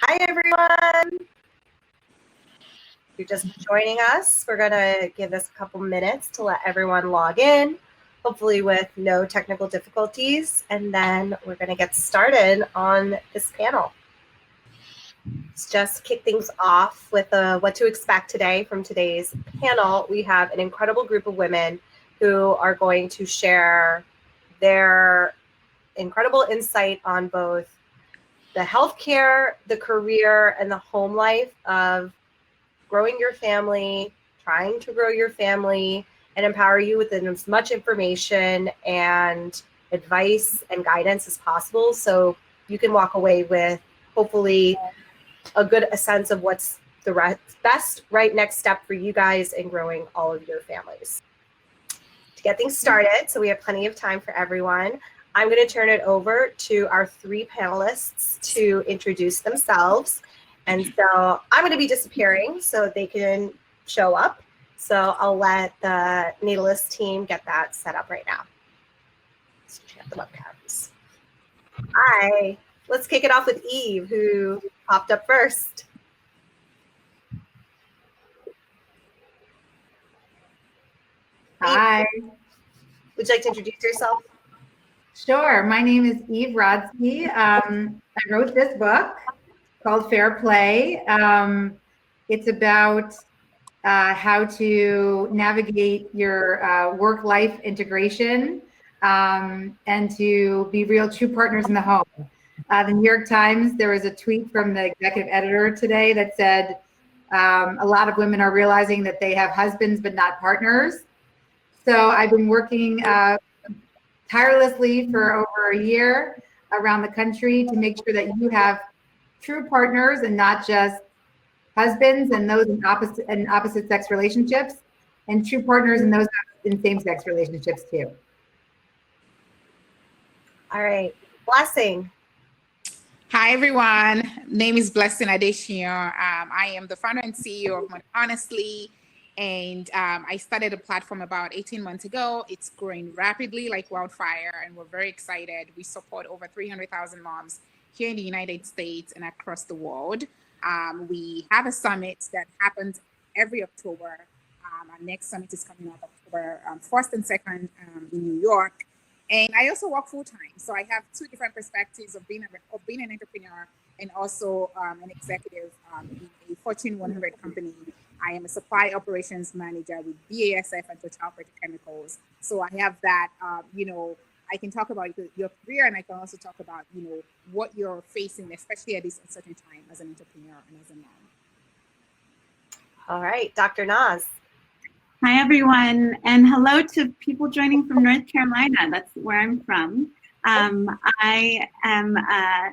Hi, everyone. If you're just joining us, we're going to give this a couple minutes to let everyone log in, hopefully with no technical difficulties, and then we're going to get started on this panel. Let's just kick things off with what to expect today from today's panel. We have an incredible group of women who are going to share their incredible insight on both the healthcare, the career, and the home life of growing your family, trying to grow your family, and empower you with as much information and advice and guidance as possible so you can walk away with hopefully a sense of what's the best right next step for you guys in growing all of your families. To get things started, so we have plenty of time for everyone, I'm going to turn it over to our three panelists to introduce themselves. And so I'm going to be disappearing so they can show up. So I'll let the Natalist team get that set up right now. Let's check the webcams. Hi, let's kick it off with Eve, who popped up first. Hi. Eve, would you like to introduce yourself? Sure. My name is Eve Rodsky. I wrote this book called Fair Play. It's about how to navigate your work-life integration and to be real true partners in the home. The New York Times, there was a tweet from the executive editor today that said a lot of women are realizing that they have husbands but not partners. So I've been working tirelessly for over a year around the country to make sure that you have true partners and not just husbands and those in opposite sex relationships, and true partners and those in same-sex relationships too. All right, Blessing. Hi, everyone. Name is Blessing Adesiyan. I am the founder and CEO of Honestly, and I started a platform about 18 months ago. It's growing rapidly like wildfire, and we're very excited. We support over 300,000 moms here in the United States and across the world. We have a summit that happens every October. Our next summit is coming up October 1st and 2nd in New York. And I also work full time, so I have two different perspectives of being an entrepreneur and also an executive in a Fortune 100 company. I am a supply operations manager with BASF and Total Petrochemicals. So I have that, I can talk about your career, and I can also talk about, what you're facing, especially at this uncertain time as an entrepreneur and as a mom. All right, Dr. Naz. Hi, everyone, and hello to people joining from North Carolina. That's where I'm from. I am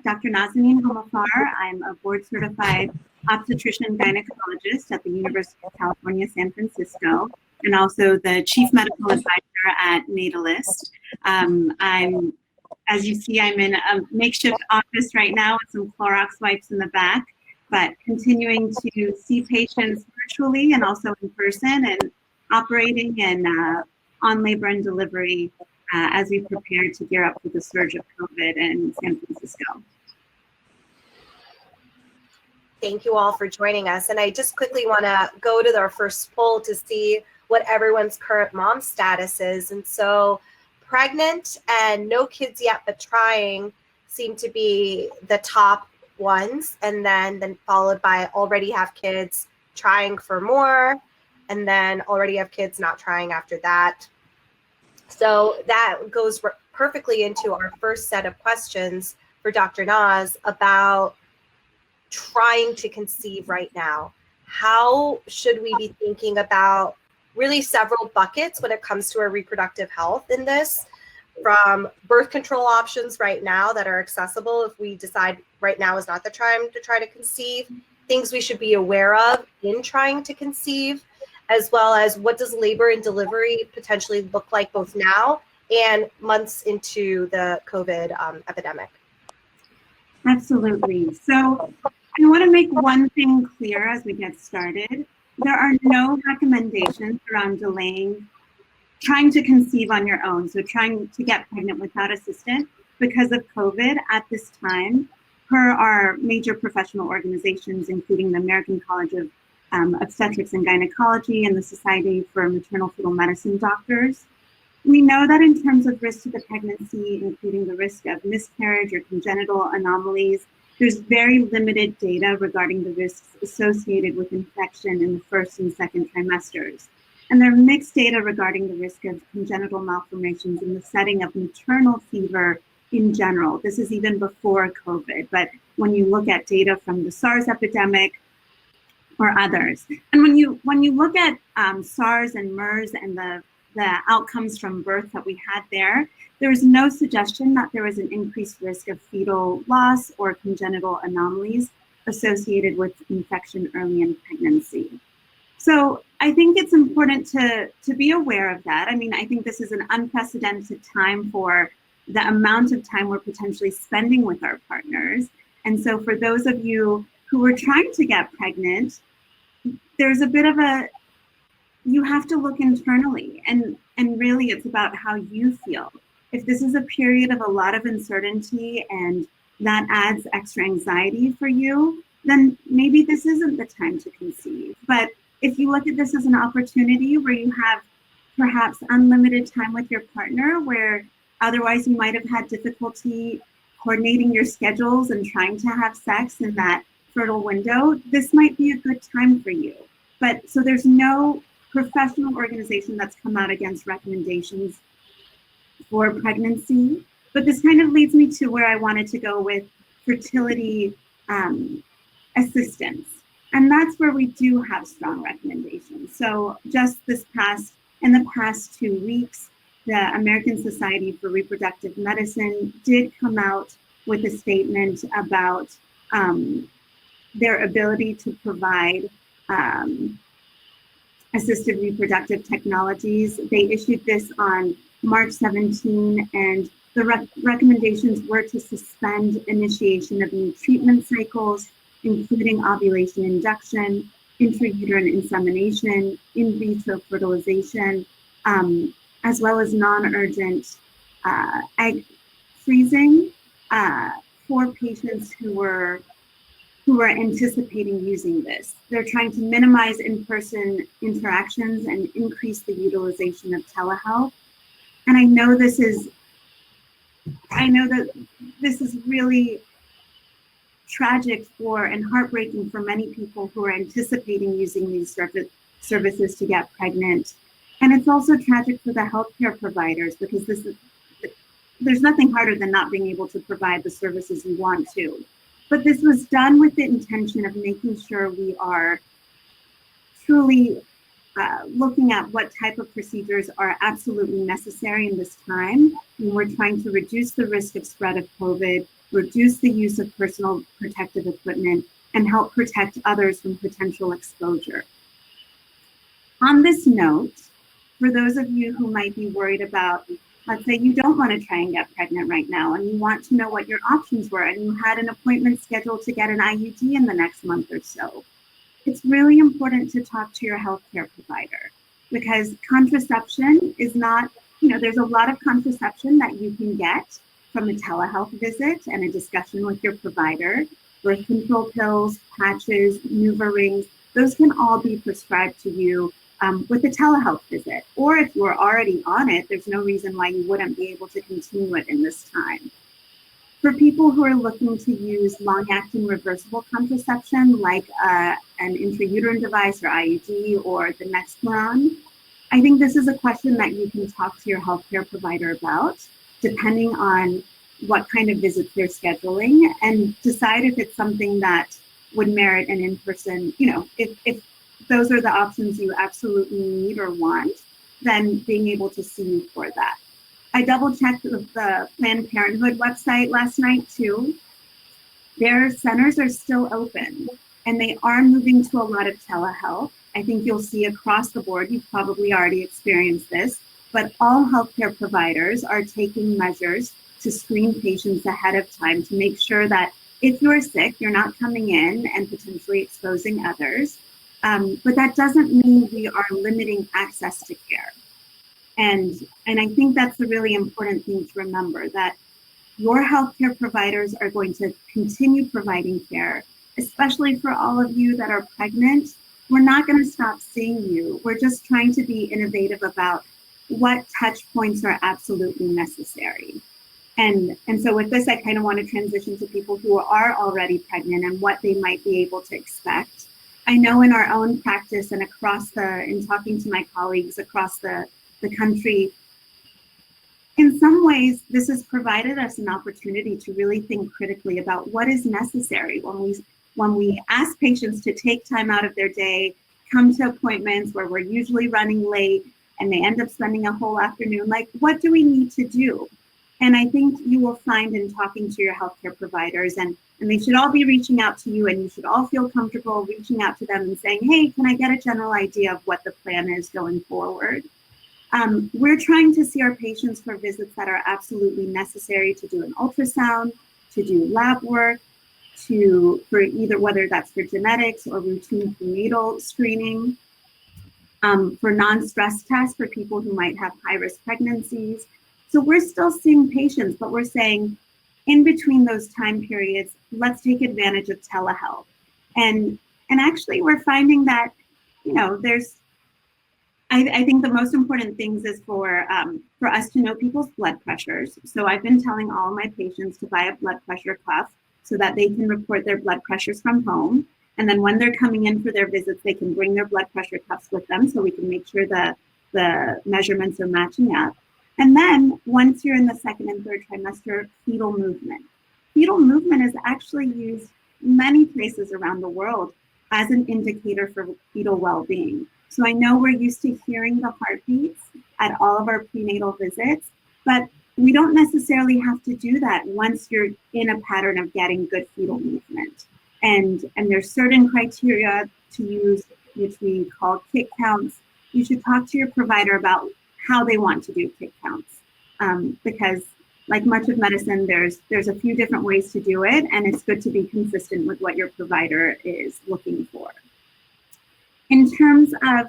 Dr. Nazaneen Homaifar. I'm a board-certified obstetrician gynecologist at the University of California, San Francisco, and also the chief medical advisor at Natalist. As you see, I'm in a makeshift office right now with some Clorox wipes in the back, but continuing to see patients virtually and also in person, and operating and on labor and delivery as we prepare to gear up for the surge of COVID in San Francisco. Thank you all for joining us. And I just quickly want to go to our first poll to see what everyone's current mom status is. And so pregnant and no kids yet, but trying seem to be the top ones. And then followed by already have kids, trying for more, and then already have kids, not trying after that. So that goes perfectly into our first set of questions for Dr. Naz about trying to conceive right now. How should we be thinking about really several buckets when it comes to our reproductive health in this, from birth control options right now that are accessible if we decide right now is not the time to try to conceive, things we should be aware of in trying to conceive, as well as what does labor and delivery potentially look like both now and months into the COVID epidemic. Absolutely. So I want to make one thing clear as we get started. There are no recommendations around trying to conceive on your own, so trying to get pregnant without assistance because of COVID at this time. per our major professional organizations, including the American College of Obstetrics and Gynecology and the Society for Maternal Fetal Medicine Doctors, we know that in terms of risk to the pregnancy, including the risk of miscarriage or congenital anomalies, there's very limited data regarding the risks associated with infection in the first and second trimesters. And there are mixed data regarding the risk of congenital malformations in the setting of maternal fever in general. This is even before COVID, but when you look at data from the SARS epidemic or others. And when you look at SARS and MERS and the outcomes from birth that we had there was no suggestion that there was an increased risk of fetal loss or congenital anomalies associated with infection early in pregnancy. So I think it's important to be aware of that. I mean, I think this is an unprecedented time for the amount of time we're potentially spending with our partners. And so for those of you who are trying to get pregnant, there's a bit of you have to look internally, and really it's about how you feel. If this is a period of a lot of uncertainty and that adds extra anxiety for you, then maybe this isn't the time to conceive. But if you look at this as an opportunity where you have perhaps unlimited time with your partner, where otherwise you might have had difficulty coordinating your schedules and trying to have sex in that fertile window, this might be a good time for you. But so there's no professional organization that's come out against recommendations for pregnancy. But this kind of leads me to where I wanted to go with fertility assistance. And that's where we do have strong recommendations. So just in the past 2 weeks, the American Society for Reproductive Medicine did come out with a statement about their ability to provide assisted reproductive technologies. They issued this on March 17, and the recommendations were to suspend initiation of new treatment cycles, including ovulation induction, intrauterine insemination, in vitro fertilization, as well as non-urgent egg freezing for patients who were anticipating using this. They're trying to minimize in-person interactions and increase the utilization of telehealth. And I know that this is really tragic and heartbreaking for many people who are anticipating using these services to get pregnant. And it's also tragic for the healthcare providers, because there's nothing harder than not being able to provide the services you want to. But this was done with the intention of making sure we are truly looking at what type of procedures are absolutely necessary in this time. And we're trying to reduce the risk of spread of COVID, reduce the use of personal protective equipment, and help protect others from potential exposure. On this note, for those of you who might be worried about, let's say you don't want to try and get pregnant right now and you want to know what your options were, and you had an appointment scheduled to get an IUD in the next month or so, it's really important to talk to your healthcare provider, because contraception is not, there's a lot of contraception that you can get from a telehealth visit and a discussion with your provider. Birth control pills, patches, NuvaRings, those can all be prescribed to you with a telehealth visit. Or if you're already on it, there's no reason why you wouldn't be able to continue it in this time. For people who are looking to use long-acting reversible contraception, like an intrauterine device or IUD or the Nexplanon, I think this is a question that you can talk to your healthcare provider about, depending on what kind of visits they're scheduling, and decide if it's something that would merit an in-person, if those are the options you absolutely need or want, then being able to see you for that. I double-checked the Planned Parenthood website last night too. Their centers are still open, and they are moving to a lot of telehealth. I think you'll see across the board, you've probably already experienced this, but all healthcare providers are taking measures to screen patients ahead of time to make sure that if you're sick, you're not coming in and potentially exposing others. But that doesn't mean we are limiting access to care. And I think that's a really important thing to remember, that your healthcare providers are going to continue providing care, especially for all of you that are pregnant. We're not going to stop seeing you. We're just trying to be innovative about what touch points are absolutely necessary. And so with this, I kind of want to transition to people who are already pregnant and what they might be able to expect. I know in our own practice and in talking to my colleagues across the country, in some ways, this has provided us an opportunity to really think critically about what is necessary when we ask patients to take time out of their day, come to appointments where we're usually running late and they end up spending a whole afternoon. Like, what do we need to do? And I think you will find in talking to your healthcare providers, and they should all be reaching out to you, and you should all feel comfortable reaching out to them and saying, hey, can I get a general idea of what the plan is going forward? We're trying to see our patients for visits that are absolutely necessary to do an ultrasound, to do lab work, for either whether that's for genetics or routine prenatal screening, for non-stress tests for people who might have high-risk pregnancies. So we're still seeing patients, but we're saying in between those time periods, let's take advantage of telehealth. And actually we're finding that, I think the most important things is for us to know people's blood pressures. So I've been telling all my patients to buy a blood pressure cuff so that they can report their blood pressures from home. And then when they're coming in for their visits, they can bring their blood pressure cuffs with them so we can make sure that the measurements are matching up. And then once you're in the second and third trimester, fetal movement. Fetal movement is actually used many places around the world as an indicator for fetal well-being. So I know we're used to hearing the heartbeats at all of our prenatal visits, but we don't necessarily have to do that once you're in a pattern of getting good fetal movement. And there's certain criteria to use, which we call kick counts. You should talk to your provider about how they want to do kick counts, because like much of medicine, there's a few different ways to do it, and it's good to be consistent with what your provider is looking for. In terms of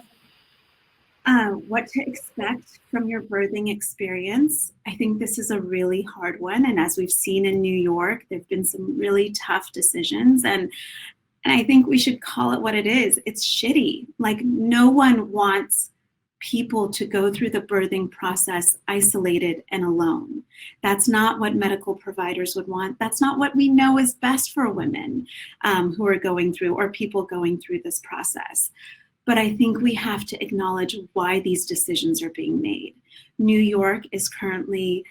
what to expect from your birthing experience, I think this is a really hard one. And as we've seen in New York, there've been some really tough decisions. And I think we should call it what it is. It's shitty. Like, no one wants people to go through the birthing process isolated and alone. That's not what medical providers would want. That's not what we know is best for women who are going through, or people going through this process. But I think we have to acknowledge why these decisions are being made. New York is currently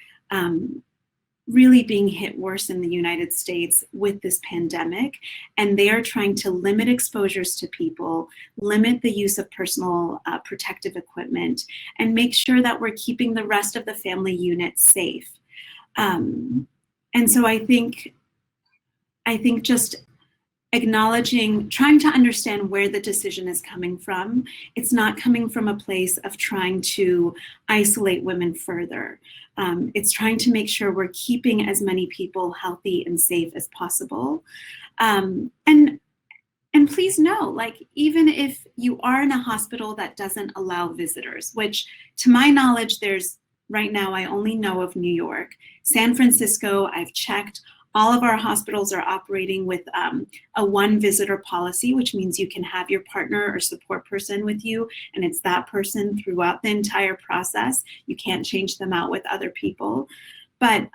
really being hit worse in the United States with this pandemic, and they are trying to limit exposures to people, limit the use of personal protective equipment, and make sure that we're keeping the rest of the family unit safe. And so I think just acknowledging, trying to understand where the decision is coming from. It's not coming from a place of trying to isolate women further. It's trying to make sure we're keeping as many people healthy and safe as possible. And please know, like, even if you are in a hospital that doesn't allow visitors, which to my knowledge, right now, I only know of New York. San Francisco, I've checked. All of our hospitals are operating with a one visitor policy, which means you can have your partner or support person with you, and it's that person throughout the entire process. You can't change them out with other people. But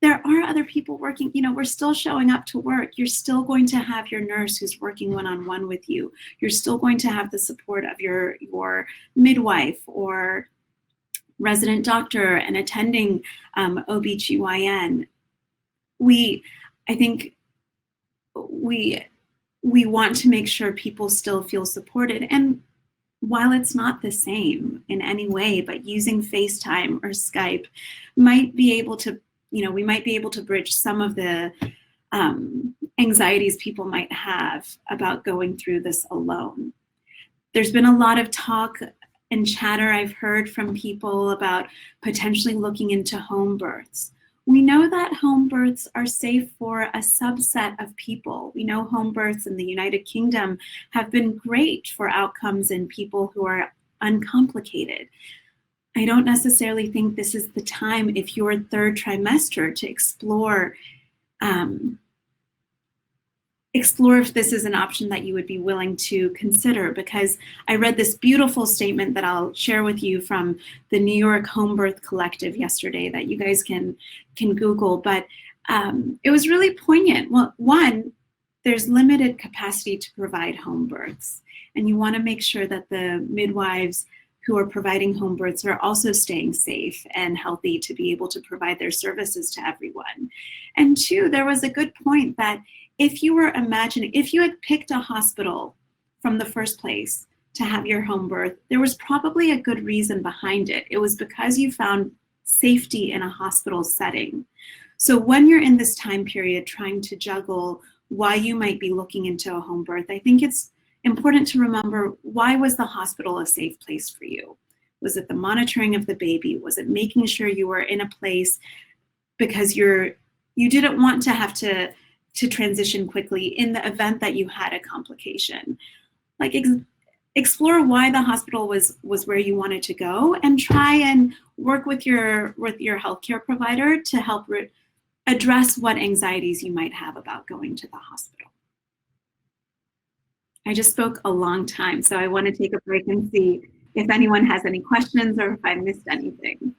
there are other people working. We're still showing up to work. You're still going to have your nurse who's working one-on-one with you. You're still going to have the support of your midwife or resident doctor and attending OBGYN. I think we want to make sure people still feel supported. And while it's not the same in any way, but using FaceTime or Skype might be able to, we might be able to bridge some of the anxieties people might have about going through this alone. There's been a lot of talk and chatter I've heard from people about potentially looking into home births. We know that home births are safe for a subset of people. We know home births in the United Kingdom have been great for outcomes in people who are uncomplicated. I don't necessarily think this is the time, if you're third trimester, to explore if this is an option that you would be willing to consider, because I read this beautiful statement that I'll share with you from the New York Home Birth Collective yesterday that you guys can Google, but it was really poignant. Well, one, there's limited capacity to provide home births, and you want to make sure that the midwives who are providing home births are also staying safe and healthy to be able to provide their services to everyone. And two, there was a good point that if you had picked a hospital from the first place to have your home birth, there was probably a good reason behind it. It was because you found safety in a hospital setting. So when you're in this time period trying to juggle why you might be looking into a home birth, I think it's important to remember, why was the hospital a safe place for you? Was it the monitoring of the baby? Was it making sure you were in a place because you didn't want to have to transition quickly in the event that you had a complication? Like, explore why the hospital was where you wanted to go, and try and work with your healthcare provider to help address what anxieties you might have about going to the hospital. I just spoke a long time, so I want to take a break and see if anyone has any questions or if I missed anything.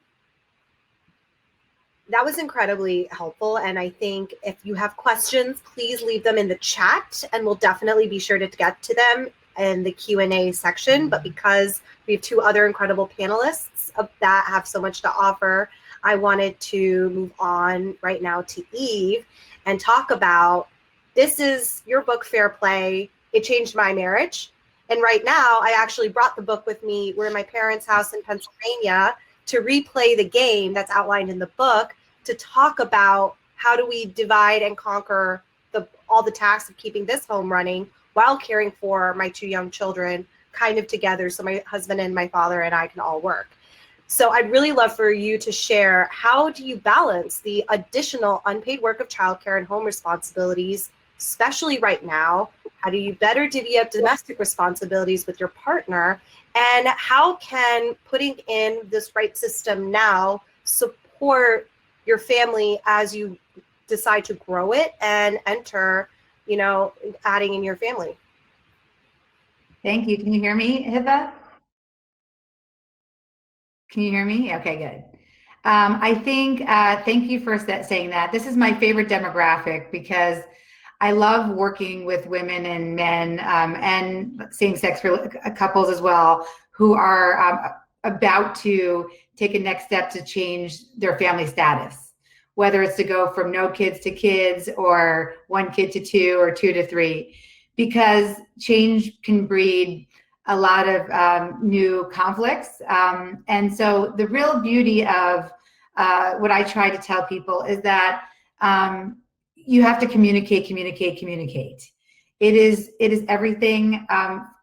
That was incredibly helpful. And I think if you have questions, please leave them in the chat, and we'll definitely be sure to get to them in the Q&A section. But because we have two other incredible panelists that have so much to offer, I wanted to move on right now to Eve and talk about, this is your book, Fair Play. It changed my marriage. And right now, I actually brought the book with me. We're in my parents' house in Pennsylvania to replay the game that's outlined in the book, to talk about how do we divide and conquer all the tasks of keeping this home running while caring for my two young children kind of together, so my husband and my father and I can all work. So I'd really love for you to share, how do you balance the additional unpaid work of childcare and home responsibilities, especially right now? How do you better divvy up domestic responsibilities with your partner? And how can putting in this right system now support your family as you decide to grow it and enter, adding in your family? Thank you. Can you hear me, Hitha? Can you hear me? Okay, good. I think, thank you for saying that. This is my favorite demographic because I love working with women and men and same-sex couples as well, who are about to take a next step to change their family status, whether it's to go from no kids to kids, or one kid to two, or two to three, because change can breed a lot of new conflicts. And so the real beauty of what I try to tell people is that you have to communicate. It is everything.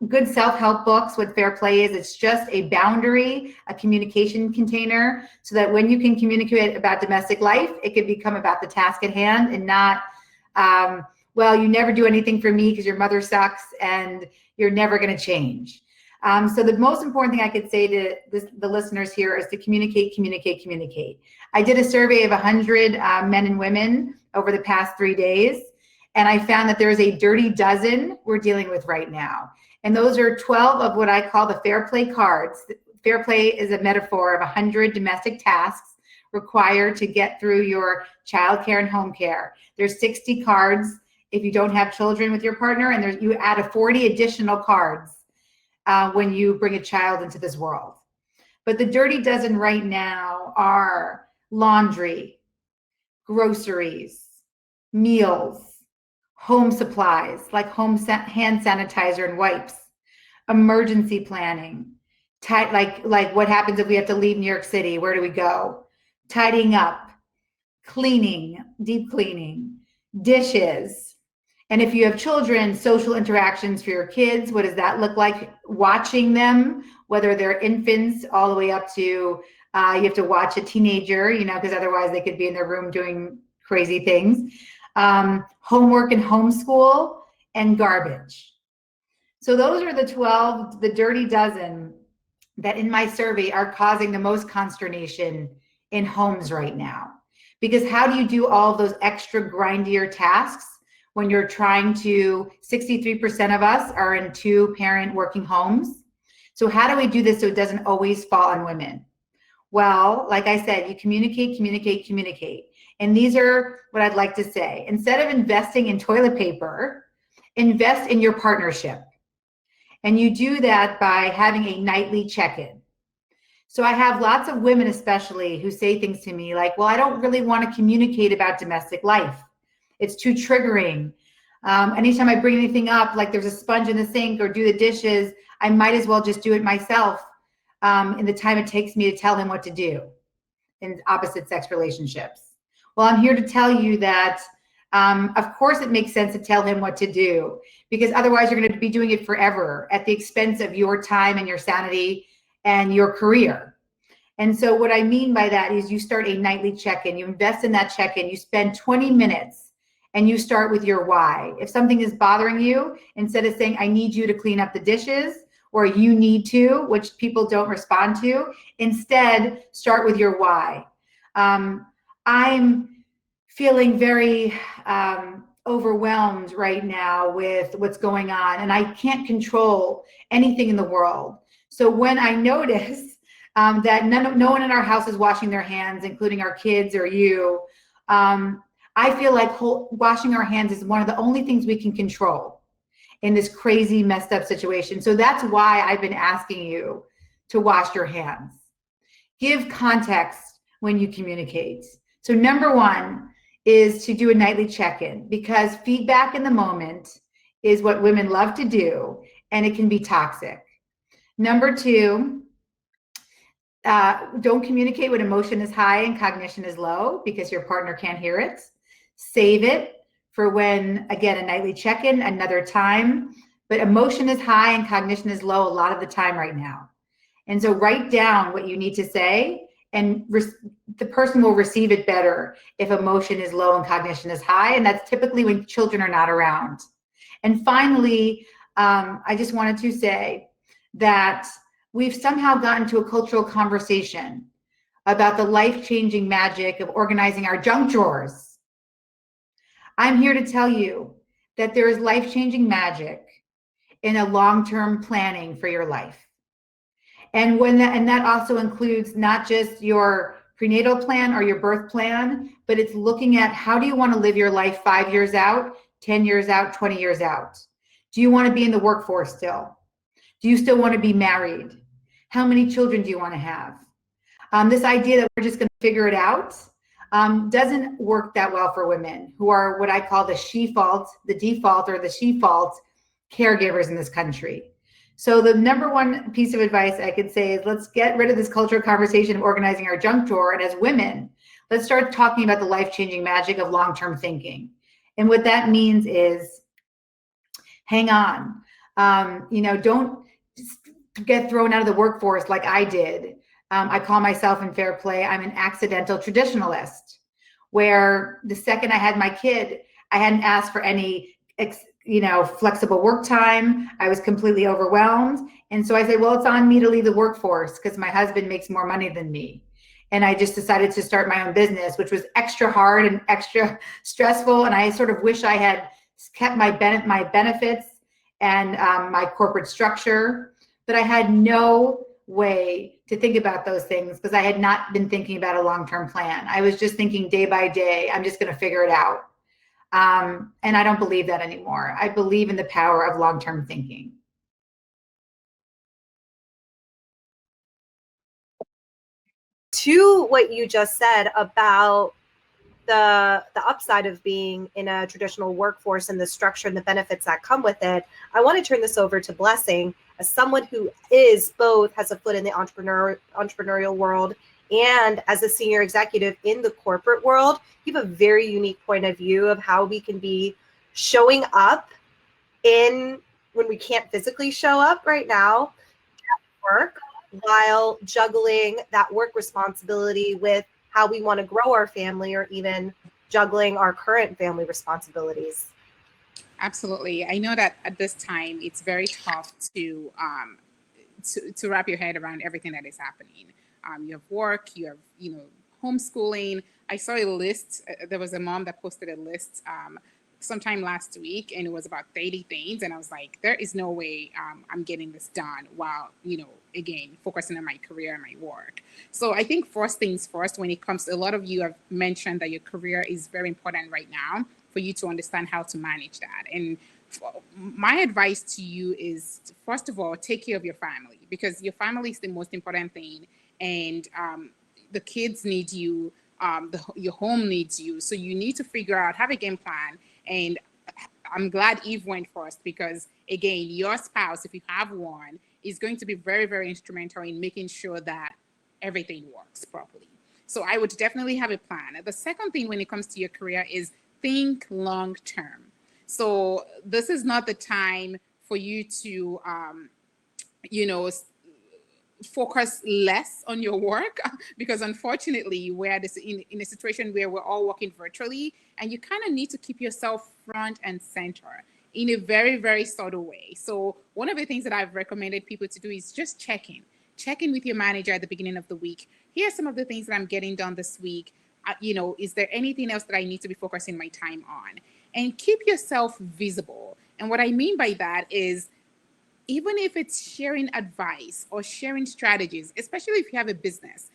Good self-help books, what Fair Play is, it's just a boundary, a communication container, so that when you can communicate about domestic life, it can become about the task at hand, and not, well, you never do anything for me because your mother sucks and you're never going to change. So the most important thing I could say to the listeners here is to communicate. I did a survey of 100 men and women over the past 3 days, and I found that there is a dirty dozen we're dealing with right now. And those are 12 of what I call the Fair Play cards. Fair Play is a metaphor of 100 domestic tasks required to get through your childcare and home care. There's 60 cards if you don't have children with your partner, and you add a 40 additional cards when you bring a child into this world. But the dirty dozen right now are laundry, groceries, meals, home supplies like hand sanitizer and wipes, emergency planning, like what happens if we have to leave New York City, where do we go? Tidying up, cleaning, deep cleaning, dishes. And if you have children, social interactions for your kids, what does that look like? Watching them, whether they're infants all the way up to, you have to watch a teenager, because otherwise they could be in their room doing crazy things. Homework and homeschool, and garbage. So those are the 12, the dirty dozen that in my survey are causing the most consternation in homes right now. Because how do you do all of those extra grindier tasks when you're trying to, 63% of us are in 2-parent working homes. So how do we do this so it doesn't always fall on women? Well, like I said, you communicate, communicate, communicate. And these are what I'd like to say. Instead of investing in toilet paper, invest in your partnership. And you do that by having a nightly check-in. So I have lots of women especially who say things to me like, well, I don't really want to communicate about domestic life. It's too triggering. Anytime I bring anything up, like there's a sponge in the sink or do the dishes, I might as well just do it myself in the time it takes me to tell him what to do in opposite sex relationships. Well, I'm here to tell you that of course it makes sense to tell him what to do, because otherwise you're going to be doing it forever at the expense of your time and your sanity and your career. And so what I mean by that is you start a nightly check-in, you invest in that check-in, you spend 20 minutes and you start with your why. If something is bothering you, instead of saying, I need you to clean up the dishes, or you need to, which people don't respond to, instead start with your why. I'm feeling very overwhelmed right now with what's going on, and I can't control anything in the world. So when I notice that no one in our house is washing their hands, including our kids or you, I feel like washing our hands is one of the only things we can control in this crazy, messed up situation. So that's why I've been asking you to wash your hands. Give context when you communicate. So number one is to do a nightly check-in, because feedback in the moment is what women love to do, and it can be toxic. Number two, don't communicate when emotion is high and cognition is low, because your partner can't hear it. Save it for when, again, a nightly check-in, another time. But emotion is high and cognition is low a lot of the time right now. And so write down what you need to say, and the person will receive it better if emotion is low and cognition is high. And that's typically when children are not around. And finally, I just wanted to say that we've somehow gotten to a cultural conversation about the life-changing magic of organizing our junk drawers. I'm here to tell you that there is life-changing magic in a long-term planning for your life. And that also includes not just your prenatal plan or your birth plan, but it's looking at how do you want to live your life 5 years out, 10 years out, 20 years out? Do you want to be in the workforce still? Do you still want to be married? How many children do you want to have? This idea that we're just going to figure it out doesn't work that well for women who are what I call the default or the she-fault caregivers in this country. So the number one piece of advice I could say is let's get rid of this cultural conversation of organizing our junk drawer. And as women, let's start talking about the life-changing magic of long-term thinking. And what that means is hang on. Don't get thrown out of the workforce like I did. I call myself in fair play, I'm an accidental traditionalist, where the second I had my kid, I hadn't asked for any flexible work time. I was completely overwhelmed. And so I said, well, it's on me to leave the workforce because my husband makes more money than me. And I just decided to start my own business, which was extra hard and extra stressful. And I sort of wish I had kept my benefits and my corporate structure, but I had no way to think about those things because I had not been thinking about a long-term plan. I was just thinking day by day, I'm just going to figure it out. And I don't believe that anymore. I believe in the power of long-term thinking. To what you just said about the upside of being in a traditional workforce and the structure and the benefits that come with it, I want to turn this over to Blessing, as someone who is both has a foot in the entrepreneurial world and as a senior executive in the corporate world. You have a very unique point of view of how we can be showing up in when we can't physically show up right now at work, while juggling that work responsibility with how we want to grow our family, or even juggling our current family responsibilities. Absolutely. I know that at this time, it's very tough to to wrap your head around everything that is happening. You have work, you have, homeschooling. I saw a list. There was a mom that posted a list sometime last week, and it was about 30 things. And I was like, there is no way I'm getting this done while, again, focusing on my career and my work. So I think first things first, when it comes to, a lot of you have mentioned that your career is very important right now for you to understand how to manage that. And my advice to you is, first of all, take care of your family, because your family is the most important thing. And the kids need you. Your home needs you. So you need to figure out, have a game plan. And I'm glad Eve went first, because again, your spouse, if you have one, is going to be very, very instrumental in making sure that everything works properly. So I would definitely have a plan. The second thing when it comes to your career is think long term. So this is not the time for you to, focus less on your work, because unfortunately we're in a situation where we're all working virtually, and you kind of need to keep yourself front and center in a very, very subtle way. So one of the things that I've recommended people to do is just check in with your manager at the beginning of the week. Here are some of the things that I'm getting done this week. Is there anything else that I need to be focusing my time on? And keep yourself visible. And what I mean by that is, even if it's sharing advice or sharing strategies, especially if you have a business.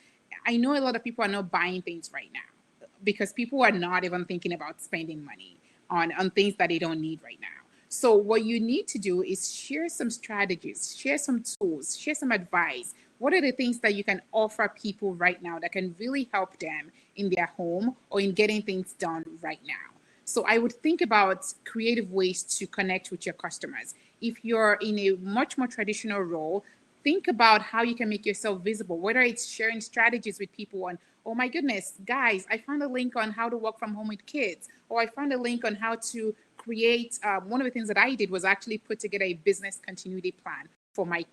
I know a lot of people are not buying things right now because people are not even thinking about spending money on things that they don't need right now. So what you need to do is share some strategies, share some tools, share some advice. What are the things that you can offer people right now that can really help them in their home or in getting things done right now? So I would think about creative ways to connect with your customers. If you're in a much more traditional role, think about how you can make yourself visible, whether it's sharing strategies with people on, oh my goodness, guys, I found a link on how to work from home with kids, or I found a link on how to create, one of the things that I did was actually put together a business continuity plan for my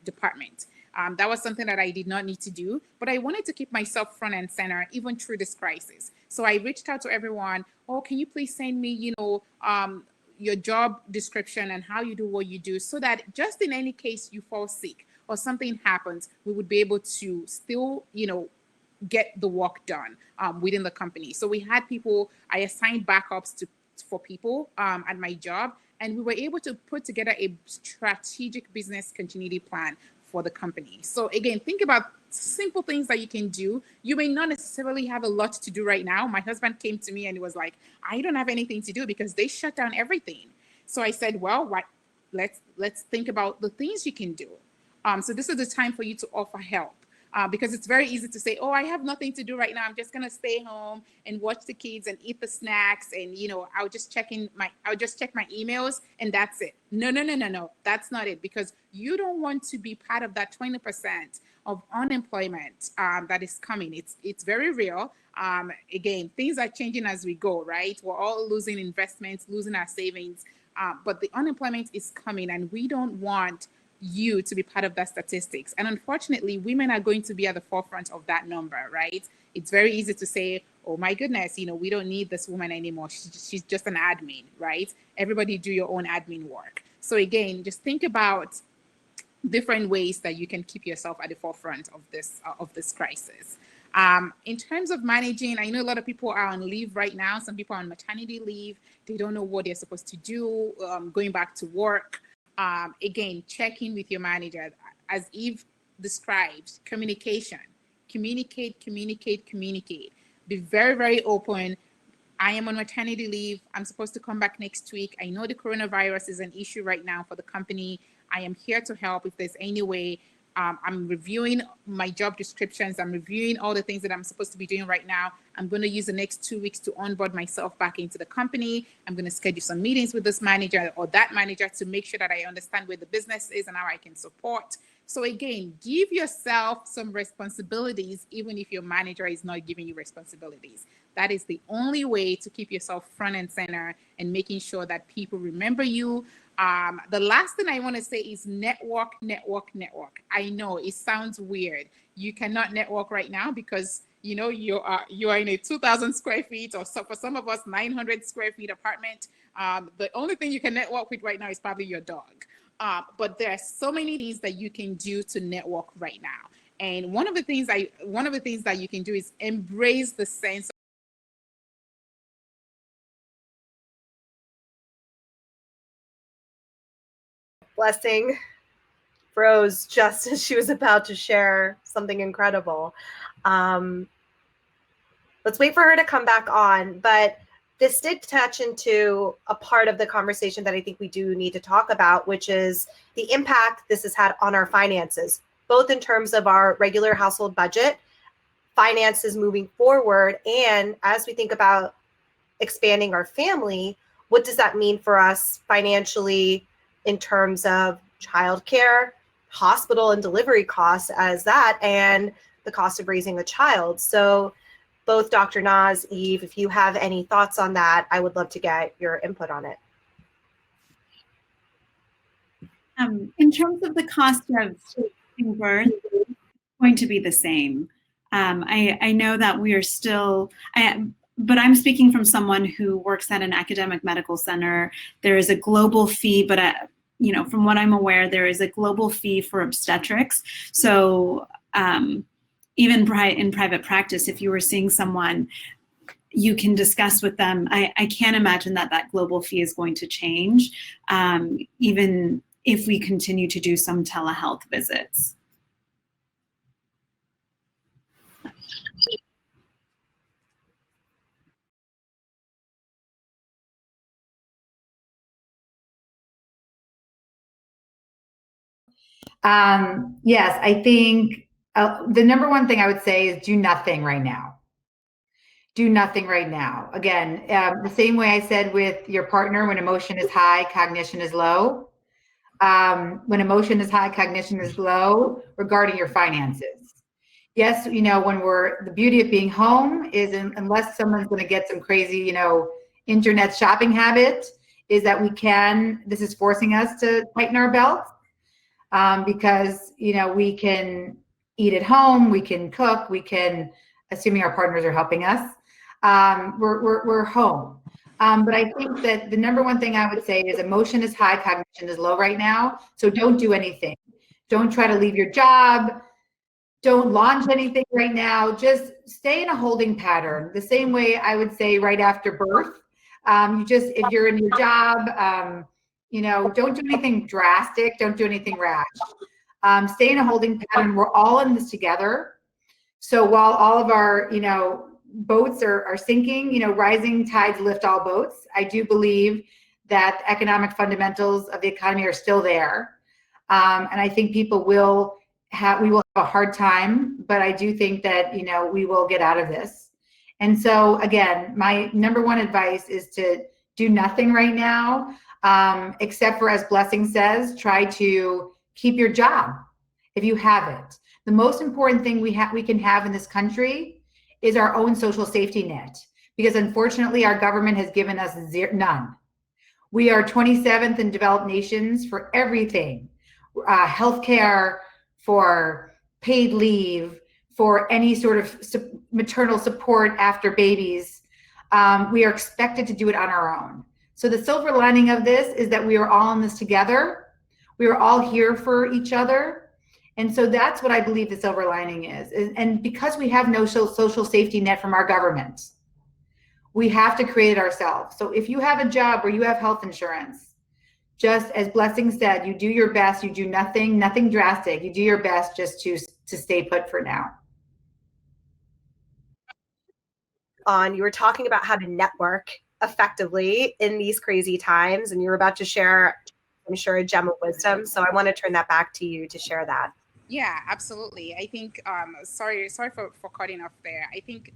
department. That was something that I did not need to do, but I wanted to keep myself front and center even through this crisis. So I reached out to everyone. Oh, can you please send me, your job description and how you do what you do, so that just in any case you fall sick or something happens, we would be able to still, get the work done within the company. So we had people, I assigned backups for people at my job, and we were able to put together a strategic business continuity plan for the company. So again, think about simple things that you can do. You may not necessarily have a lot to do right now. My husband came to me and he was like, I don't have anything to do because they shut down everything. So I said, well, let's think about the things you can do. So this is the time for you to offer help. Because it's very easy to say, oh, I have nothing to do right now. I'm just going to stay home and watch the kids and eat the snacks. And, I'll just check my emails and that's it. No. That's not it, because you don't want to be part of that 20% of unemployment that is coming. It's very real. Again, things are changing as we go, right? We're all losing investments, losing our savings, but the unemployment is coming, and we don't want you to be part of that statistics. And unfortunately, women are going to be at the forefront of that number, right? It's very easy to say, oh my goodness, we don't need this woman anymore. She's just an admin, right? Everybody do your own admin work. So again, just think about different ways that you can keep yourself at the forefront of this crisis. In terms of managing, I know a lot of people are on leave right now. Some people are on maternity leave. They don't know what they're supposed to do, going back to work. Again, check in with your manager. As Eve described, communication. Communicate. Be very, very open. I am on maternity leave. I'm supposed to come back next week. I know the coronavirus is an issue right now for the company. I am here to help if there's any way. I'm reviewing my job descriptions. I'm reviewing all the things that I'm supposed to be doing right now. I'm going to use the next 2 weeks to onboard myself back into the company. I'm going to schedule some meetings with this manager or that manager to make sure that I understand where the business is and how I can support. So again, give yourself some responsibilities, even if your manager is not giving you responsibilities. That is the only way to keep yourself front and center and making sure that people remember you. The last thing I want to say is network. I know it sounds weird. You cannot network right now because you are in a 2,000 square feet, or so for some of us 900 square feet apartment. The only thing you can network with right now is probably your dog. But there are so many things that you can do to network right now. And one of the things that you can do is embrace the sense. Blessing froze just as she was about to share something incredible. Let's wait for her to come back on. But this did touch into a part of the conversation that I think we do need to talk about, which is the impact this has had on our finances, both in terms of our regular household budget, finances moving forward, and as we think about expanding our family, what does that mean for us financially in terms of childcare, hospital and delivery costs as that, and the cost of raising a child. So both Dr. Naz, Eve, if you have any thoughts on that, I would love to get your input on it. In terms of the cost of giving birth, it's going to be the same. I know that we are still, but I'm speaking from someone who works at an academic medical center. There is a global fee, but from what I'm aware, there is a global fee for obstetrics. So even in private practice, if you were seeing someone, you can discuss with them. I can't imagine that global fee is going to change, even if we continue to do some telehealth visits. Yes, I think the number one thing I would say is do nothing right now. Do nothing right now. Again, the same way I said with your partner, when emotion is high, cognition is low. When emotion is high, cognition is low regarding your finances. Yes, when the beauty of being home is unless someone's going to get some crazy, internet shopping habit, is that this is forcing us to tighten our belts. Because we can eat at home, we can cook, we can, assuming our partners are helping us, we're home. But I think that the number one thing I would say is emotion is high, cognition is low right now. So don't do anything. Don't try to leave your job. Don't launch anything right now. Just stay in a holding pattern. The same way I would say right after birth. If you're in your job, don't do anything drastic. Don't do anything rash. Stay in a holding pattern. We're all in this together. So while all of our, boats are sinking, rising tides lift all boats. I do believe that the economic fundamentals of the economy are still there. And I think we will have a hard time, but I do think that, we will get out of this. And so again, my number one advice is to do nothing right now. Except for, as Blessing says, try to keep your job if you have it. The most important thing we can have in this country is our own social safety net, because unfortunately our government has given us none. We are 27th in developed nations for everything, healthcare, for paid leave, for any sort of maternal support after babies. We are expected to do it on our own. So the silver lining of this is that we are all in this together. We are all here for each other. And so that's what I believe the silver lining is. And because we have no social safety net from our government, we have to create it ourselves. So if you have a job or you have health insurance, just as Blessing said, you do your best, you do nothing drastic. You do your best just to stay put for now. You were talking about how to network effectively in these crazy times, and you were about to share, I'm sure, a gem of wisdom. So I want to turn that back to you to share that. Yeah, absolutely. I think, sorry for cutting off there. I think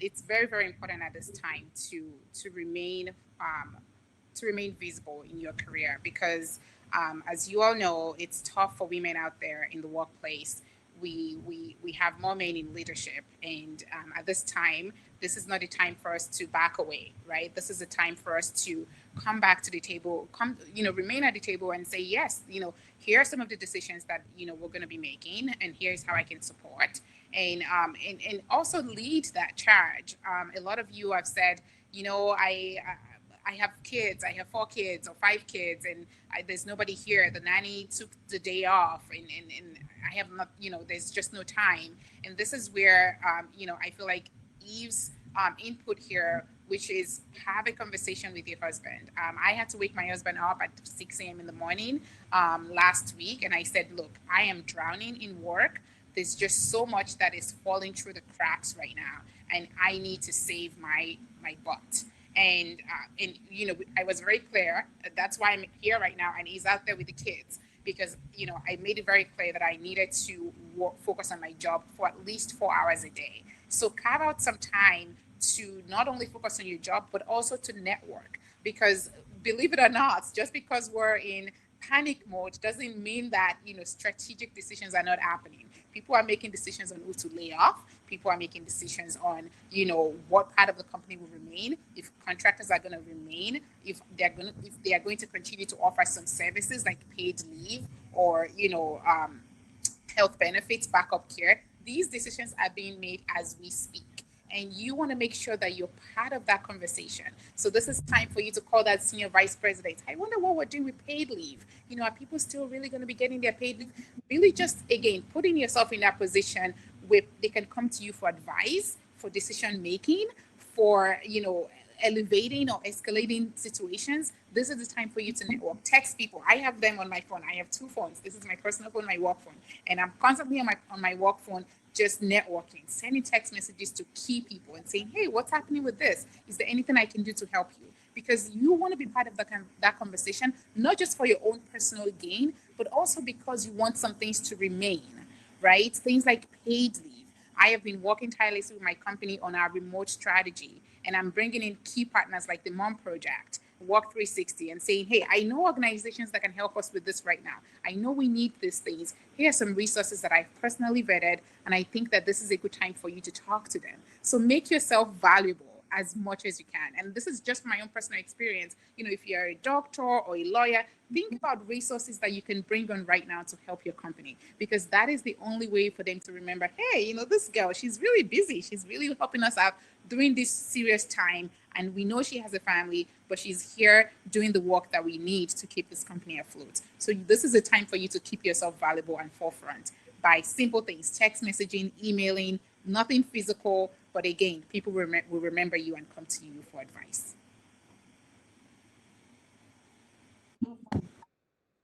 it's very, very important at this time to remain visible in your career, because as you all know, it's tough for women out there in the workplace. We have more men in leadership, and at this time, this is not a time for us to back away, right? This is a time for us to come back to the table, remain at the table and say, yes, here are some of the decisions that, we're going to be making, and here's how I can support, and also lead that charge. A lot of you have said, I have kids, I have 4 kids or 5 kids, and there's nobody here. The nanny took the day off, and I have not, there's just no time. And this is where, I feel like Eve's input here, which is have a conversation with your husband. I had to wake my husband up at 6 a.m. in the morning last week, and I said, look, I am drowning in work. There's just so much that is falling through the cracks right now, and I need to save my butt. And I was very clear. That's why I'm here right now, and he's out there with the kids, because I made it very clear that I needed to focus on my job for at least 4 hours a day. So carve out some time to not only focus on your job, but also to network. Because believe it or not, just because we're in panic mode doesn't mean that strategic decisions are not happening. People are making decisions on who to lay off. People are making decisions on what part of the company will remain, if contractors are going to remain, if they are going to continue to offer some services like paid leave or health benefits, backup care. These decisions are being made as we speak. And you want to make sure that you're part of that conversation. So this is time for you to call that senior vice president. I wonder what we're doing with paid leave. Are people still really going to be getting their paid leave? Really just, again, putting yourself in that position where they can come to you for advice, for decision making, for, elevating or escalating situations. This is the time for you to network. Text people. I have them on my phone. I have 2 phones. This is my personal phone, my work phone. And I'm constantly on my work phone just networking, sending text messages to key people and saying, hey, what's happening with this? Is there anything I can do to help you? Because you want to be part of that conversation, not just for your own personal gain, but also because you want some things to remain, right? Things like paid leave. I have been working tirelessly with my company on our remote strategy, and I'm bringing in key partners like the Mom Project, Work 360, and saying, hey, I know organizations that can help us with this right now. I know we need these things. Here are some resources that I've personally vetted, and I think that this is a good time for you to talk to them. So make yourself valuable as much as you can. And this is just my own personal experience. If you're a doctor or a lawyer, think about resources that you can bring on right now to help your company, because that is the only way for them to remember, hey, this girl, she's really busy. She's really helping us out during this serious time. And we know she has a family, but she's here doing the work that we need to keep this company afloat. So this is a time for you to keep yourself valuable and forefront by simple things, text messaging, emailing, nothing physical. But again, people will remember you and come to you for advice.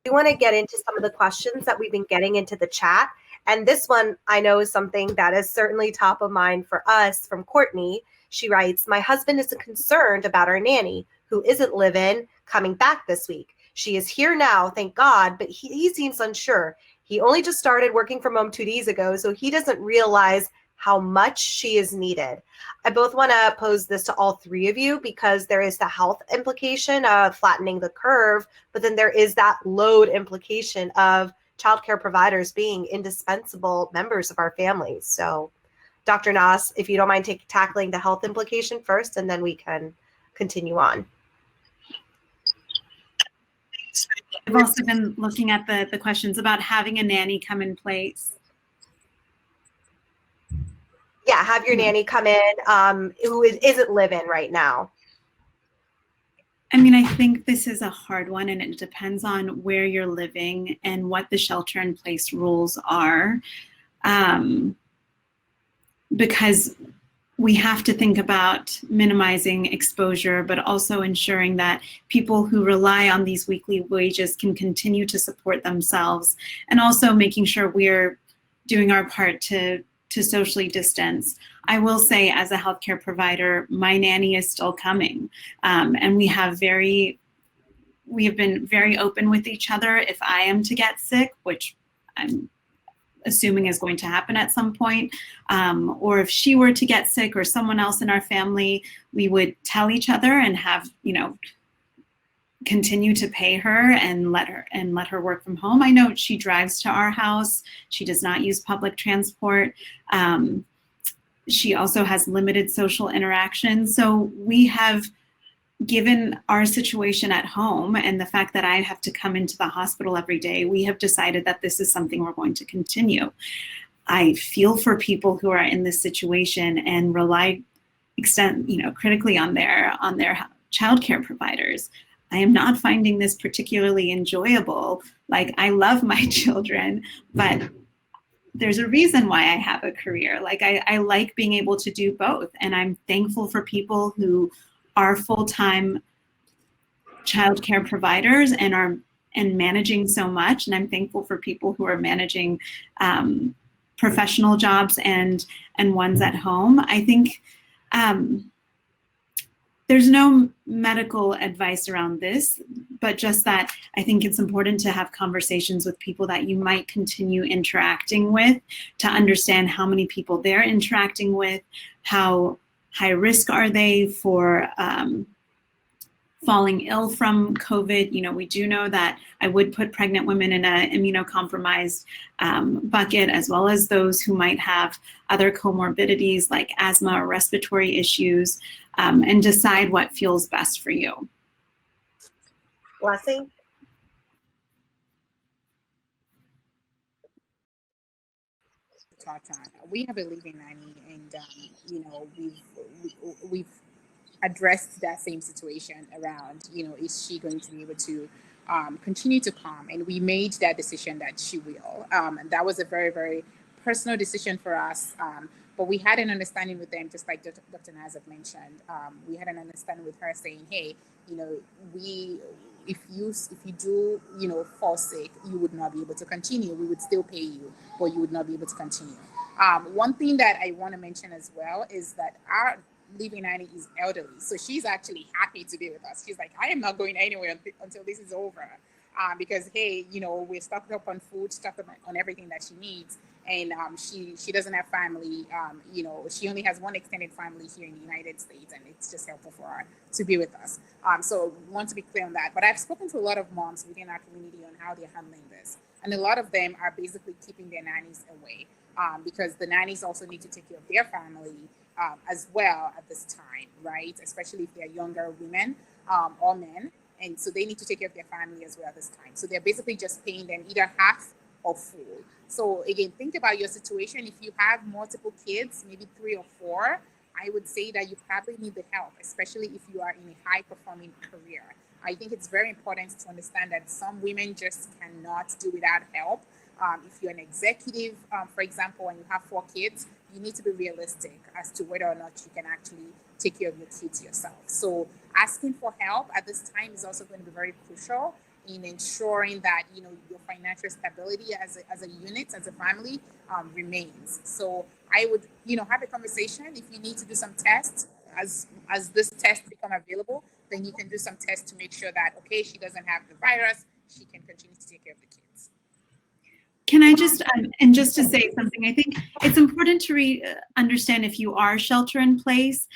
We want to get into some of the questions that we've been getting into the chat. And this one I know is something that is certainly top of mind for us from Courtney. She writes, my husband is concerned about our nanny who isn't live-in coming back this week. She is here now, thank God, but he seems unsure. He only just started working from home 2 days ago, so he doesn't realize how much she is needed. I both want to pose this to all 3 of you because there is the health implication of flattening the curve, but then there is that load implication of childcare providers being indispensable members of our families. So Dr. Nas, if you don't mind tackling the health implication first, and then we can continue on. I've also been looking at the questions about having a nanny come in place. Yeah, have your nanny come in who isn't live-in right now. I mean, I think this is a hard one, and it depends on where you're living and what the shelter-in-place rules are. Because we have to think about minimizing exposure, but also ensuring that people who rely on these weekly wages can continue to support themselves, and also making sure we're doing our part to socially distance. I will say, as a healthcare provider, my nanny is still coming, and we have been very open with each other. If I am to get sick, which I'm assuming is going to happen at some point, or if she were to get sick or someone else in our family, we would tell each other and have, continue to pay her and let her work from home. I know she drives to our house. She does not use public transport. She also has limited social interaction. So we have, given our situation at home and the fact that I have to come into the hospital every day, we have decided that this is something we're going to continue. I feel for people who are in this situation and rely critically on their childcare providers. I am not finding this particularly enjoyable. Like, I love my children, but there's a reason why I have a career. Like, I like being able to do both. And I'm thankful for people who are full-time childcare providers and managing so much. And I'm thankful for people who are managing professional jobs and ones at home. I think there's no medical advice around this, but just that I think it's important to have conversations with people that you might continue interacting with to understand how many people they're interacting with, how high risk are they for falling ill from COVID. You know, we do know that I would put pregnant women in an immunocompromised bucket, as well as those who might have other comorbidities like asthma or respiratory issues, and decide what feels best for you. Blessing? We have a living nanny, and you know, we've addressed that same situation around, you know, is she going to be able to continue to come? And we made that decision that she will. And that was a very, very personal decision for us. But we had an understanding with them, just like Dr. Nazat mentioned. We had an understanding with her saying, hey, you know, if you do, you know, fall sick, you would not be able to continue. We would still pay you, but you would not be able to continue. One thing that I want to mention as well is that our living nanny is elderly, so she's actually happy to be with us. She's like, I am not going anywhere until this is over, because hey, you know, we're stocked up on food, stocked up on everything that she needs, and she doesn't have family. You know, she only has one extended family here in the United States, and it's just helpful for her to be with us. So we want to be clear on that. But I've spoken to a lot of moms within our community on how they're handling this, and a lot of them are basically keeping their nannies away, because the nannies also need to take care of their family as well at this time, right? Especially if they're younger women or men. And so they need to take care of their family as well at this time. So they're basically just paying them either half or full. So again, think about your situation. If you have multiple kids, maybe 3 or 4, I would say that you probably need the help, especially if you are in a high performing career. I think it's very important to understand that some women just cannot do without help. If you're an executive, for example, and you have 4 kids, you need to be realistic as to whether or not you can actually take care of your kids yourself. So asking for help at this time is also going to be very crucial in ensuring that, you know, your financial stability as a unit, as a family, remains. So I would, you know, have a conversation. If you need to do some tests, as this test become available, then you can do some tests to make sure that, okay, she doesn't have the virus, she can continue to take care of the kids. Can I just, and just to say something, I think it's important to understand if you are shelter in place,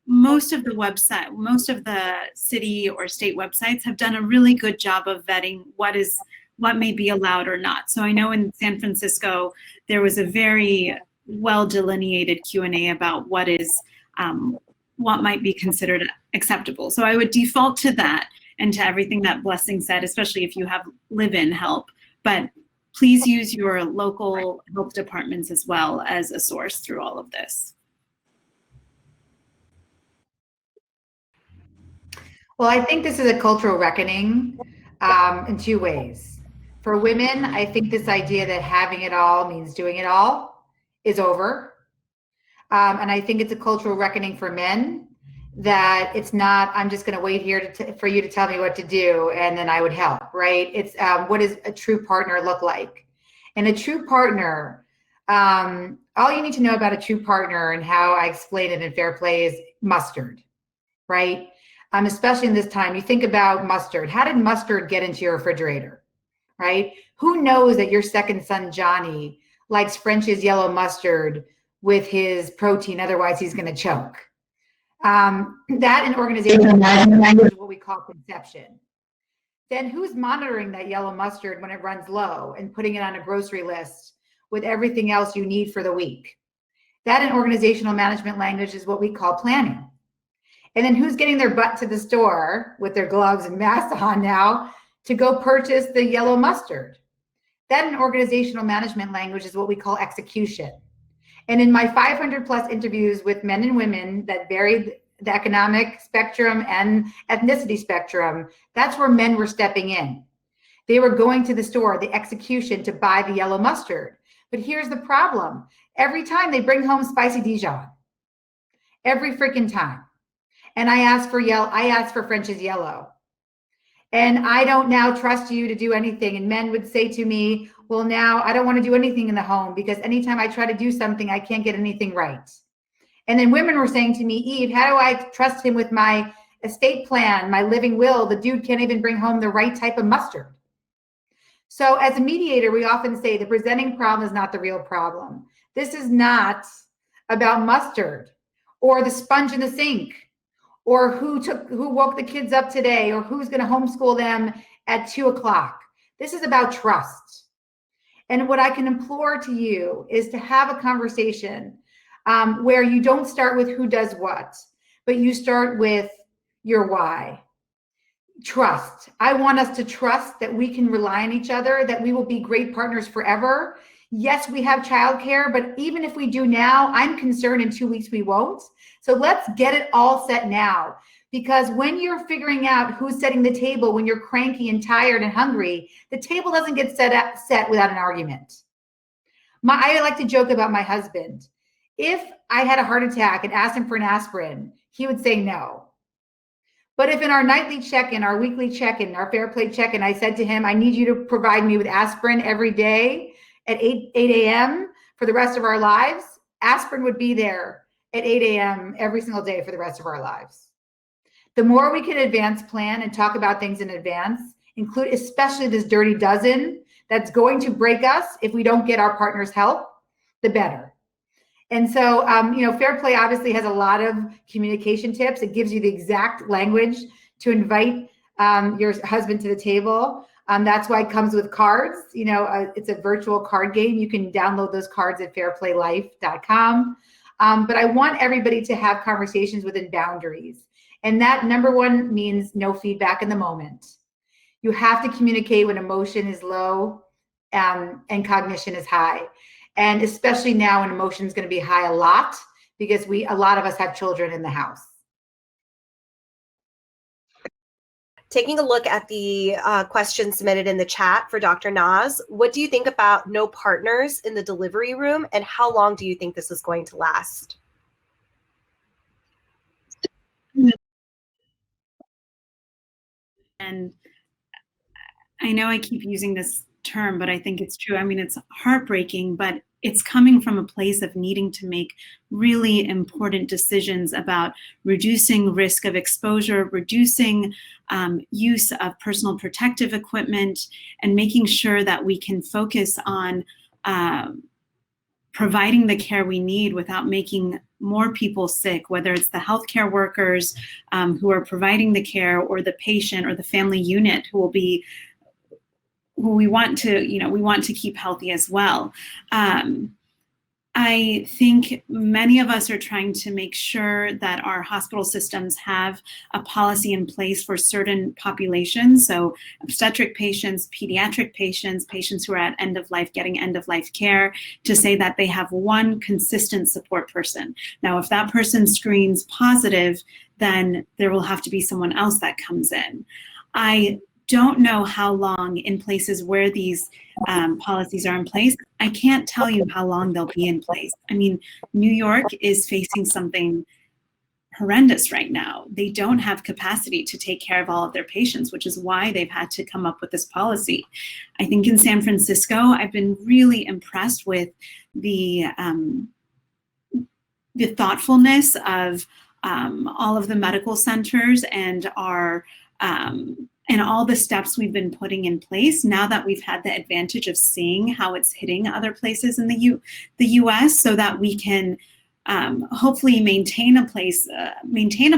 most of the city or state websites have done a really good job of vetting what may be allowed or not. So I know in San Francisco, there was a very well delineated Q&A about what might be considered acceptable. So I would default to that and to everything that Blessing said, especially if you have live-in help. But please use your local health departments as well as a source through all of this. Well, I think this is a cultural reckoning in 2 ways. For women, I think this idea that having it all means doing it all is over. And I think it's a cultural reckoning for men that it's not, I'm just going to wait here for you to tell me what to do and then I would help, right? It's what does a true partner look like? And a true partner, all you need to know about a true partner and how I explain it in Fair Play is mustard, right? Especially in this time, you think about mustard. How did mustard get into your refrigerator, right? Who knows that your second son, Johnny, likes French's yellow mustard with his protein, otherwise he's going to choke. That in organizational language is what we call conception. Then who's monitoring that yellow mustard when it runs low and putting it on a grocery list with everything else you need for the week? That in organizational management language is what we call planning. And then who's getting their butt to the store with their gloves and masks on now to go purchase the yellow mustard? That in organizational management language is what we call execution. And in my 500 plus interviews with men and women that varied the economic spectrum and ethnicity spectrum, that's where men were stepping in. They were going to the store, the execution, to buy the yellow mustard. But here's the problem. Every time they bring home spicy Dijon. Every freaking time. And I ask for French's yellow. And I don't now trust you to do anything. And men would say to me, well, now I don't want to do anything in the home because anytime I try to do something, I can't get anything right. And then women were saying to me, Eve, how do I trust him with my estate plan, my living will? The dude can't even bring home the right type of mustard. So as a mediator, we often say the presenting problem is not the real problem. This is not about mustard or the sponge in the sink or who woke the kids up today or who's going to homeschool them at 2 o'clock. This is about trust. And what I can implore to you is to have a conversation where you don't start with who does what, but you start with your why. Trust. I want us to trust that we can rely on each other, that we will be great partners forever. Yes, we have childcare, but even if we do now, I'm concerned in 2 weeks we won't. So let's get it all set now. Because when you're figuring out who's setting the table, when you're cranky and tired and hungry, the table doesn't get set without an argument. I like to joke about my husband. If I had a heart attack and asked him for an aspirin, he would say no. But if in our nightly check-in, our weekly check-in, our Fair Play check-in, I said to him, I need you to provide me with aspirin every day at 8 a.m. for the rest of our lives, aspirin would be there at 8 a.m. every single day for the rest of our lives. The more we can advance plan and talk about things in advance, include especially this dirty dozen that's going to break us if we don't get our partner's help, the better. And so, Fair Play obviously has a lot of communication tips. It gives you the exact language to invite your husband to the table. That's why it comes with cards. It's a virtual card game. You can download those cards at fairplaylife.com. But I want everybody to have conversations within boundaries. And that, number one, means no feedback in the moment. You have to communicate when emotion is low and cognition is high. And especially now when emotion is going to be high a lot, because a lot of us have children in the house. Taking a look at the questions submitted in the chat for Dr. Naz, what do you think about no partners in the delivery room, and how long do you think this is going to last? And I know I keep using this term, but I think it's true. I mean, it's heartbreaking, but it's coming from a place of needing to make really important decisions about reducing risk of exposure, reducing use of personal protective equipment, and making sure that we can focus on providing the care we need without making more people sick, whether it's the healthcare workers who are providing the care, or the patient or the family unit who we want to keep healthy as well. I think many of us are trying to make sure that our hospital systems have a policy in place for certain populations. So obstetric patients, pediatric patients, patients who are at end of life, getting end of life care, to say that they have one consistent support person. Now, if that person screens positive, then there will have to be someone else that comes in. I don't know how long in places where these policies are in place. I can't tell you how long they'll be in place. I mean, New York is facing something horrendous right now. They don't have capacity to take care of all of their patients, which is why they've had to come up with this policy. I think in San Francisco, I've been really impressed with the thoughtfulness of all of the medical centers and all the steps we've been putting in place now that we've had the advantage of seeing how it's hitting other places in the U.S., so that we can hopefully maintain a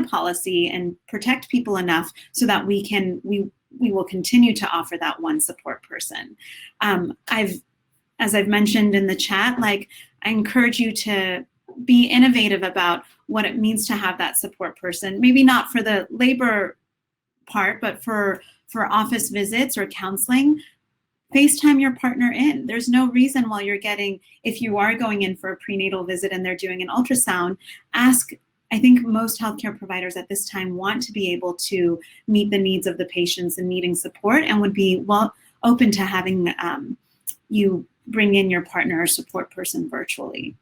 policy and protect people enough so that we will continue to offer that one support person. As I've mentioned in the chat, I encourage you to be innovative about what it means to have that support person. Maybe not for the labor part, but for office visits or counseling, FaceTime your partner in. There's no reason if you are going in for a prenatal visit and they're doing an ultrasound, ask I think most healthcare providers at this time want to be able to meet the needs of the patients and needing support, and would be open to having you bring in your partner or support person virtually.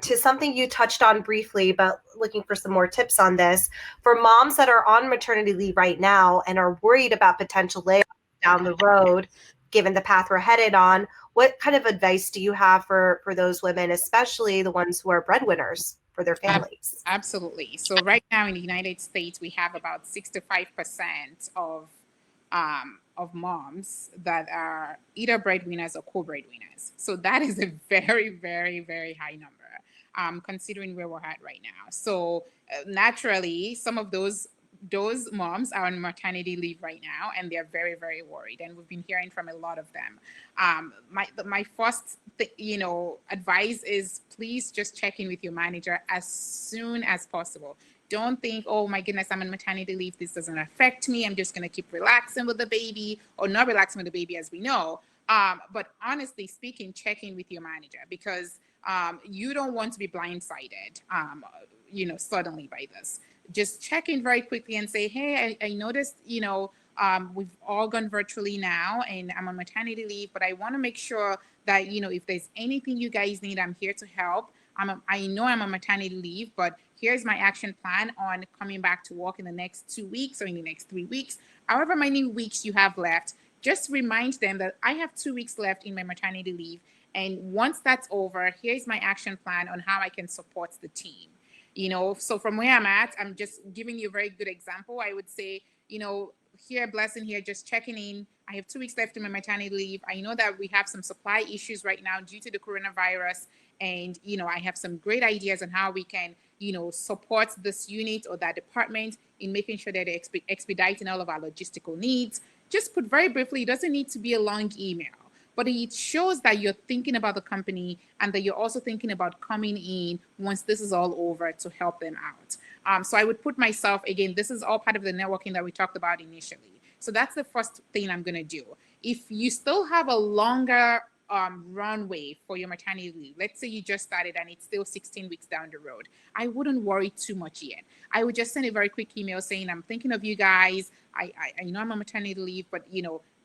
To something you touched on briefly, but looking for some more tips on this. For moms that are on maternity leave right now and are worried about potential layoffs down the road, given the path we're headed on, what kind of advice do you have for those women, especially the ones who are breadwinners for their families? Absolutely. So right now in the United States, we have about 65% of moms that are either breadwinners or co-breadwinners. So that is a very, very, very high number, considering where we're at right now. So naturally, some of those moms are on maternity leave right now, and they're very, very worried. And we've been hearing from a lot of them. My first, advice is please just check in with your manager as soon as possible. Don't think, oh my goodness, I'm on maternity leave, this doesn't affect me, I'm just going to keep relaxing with the baby, or not relaxing with the baby, as we know. But honestly speaking, check in with your manager, because you don't want to be blindsided, suddenly by this. Just check in very quickly and say, hey, I noticed, we've all gone virtually now, and I'm on maternity leave, but I want to make sure that, if there's anything you guys need, I'm here to help. I know I'm on maternity leave, but here's my action plan on coming back to work in the next 2 weeks or in the next 3 weeks, however many weeks you have left. Just remind them that I have 2 weeks left in my maternity leave. And once that's over, here's my action plan on how I can support the team. So from where I'm at, I'm just giving you a very good example. I would say, here, Blessing here, just checking in. I have 2 weeks left in my maternity leave. I know that we have some supply issues right now due to the coronavirus. And, I have some great ideas on how we can, support this unit or that department in making sure that they're expediting all of our logistical needs. Just put very briefly, it doesn't need to be a long email, but it shows that you're thinking about the company and that you're also thinking about coming in once this is all over to help them out. So I would put myself, again, this is all part of the networking that we talked about initially. So that's the first thing I'm going to do. If you still have a longer runway for your maternity leave, let's say you just started and it's still 16 weeks down the road, I wouldn't worry too much yet. I would just send a very quick email saying, I'm thinking of you guys. I know I'm on maternity leave, but